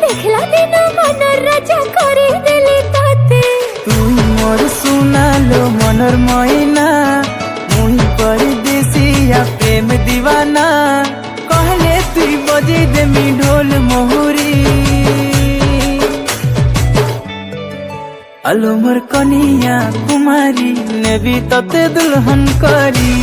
देखला दिन मनर राजा करे देली ताते তুই মোর শুনালো মনর ময়না মুই परदेसिया प्रेम दीवाना कहले তুই बजे देमी ढोल मोहरी আলো মোর কনিয়া কুমারী নেবি ততে দুলহন করি।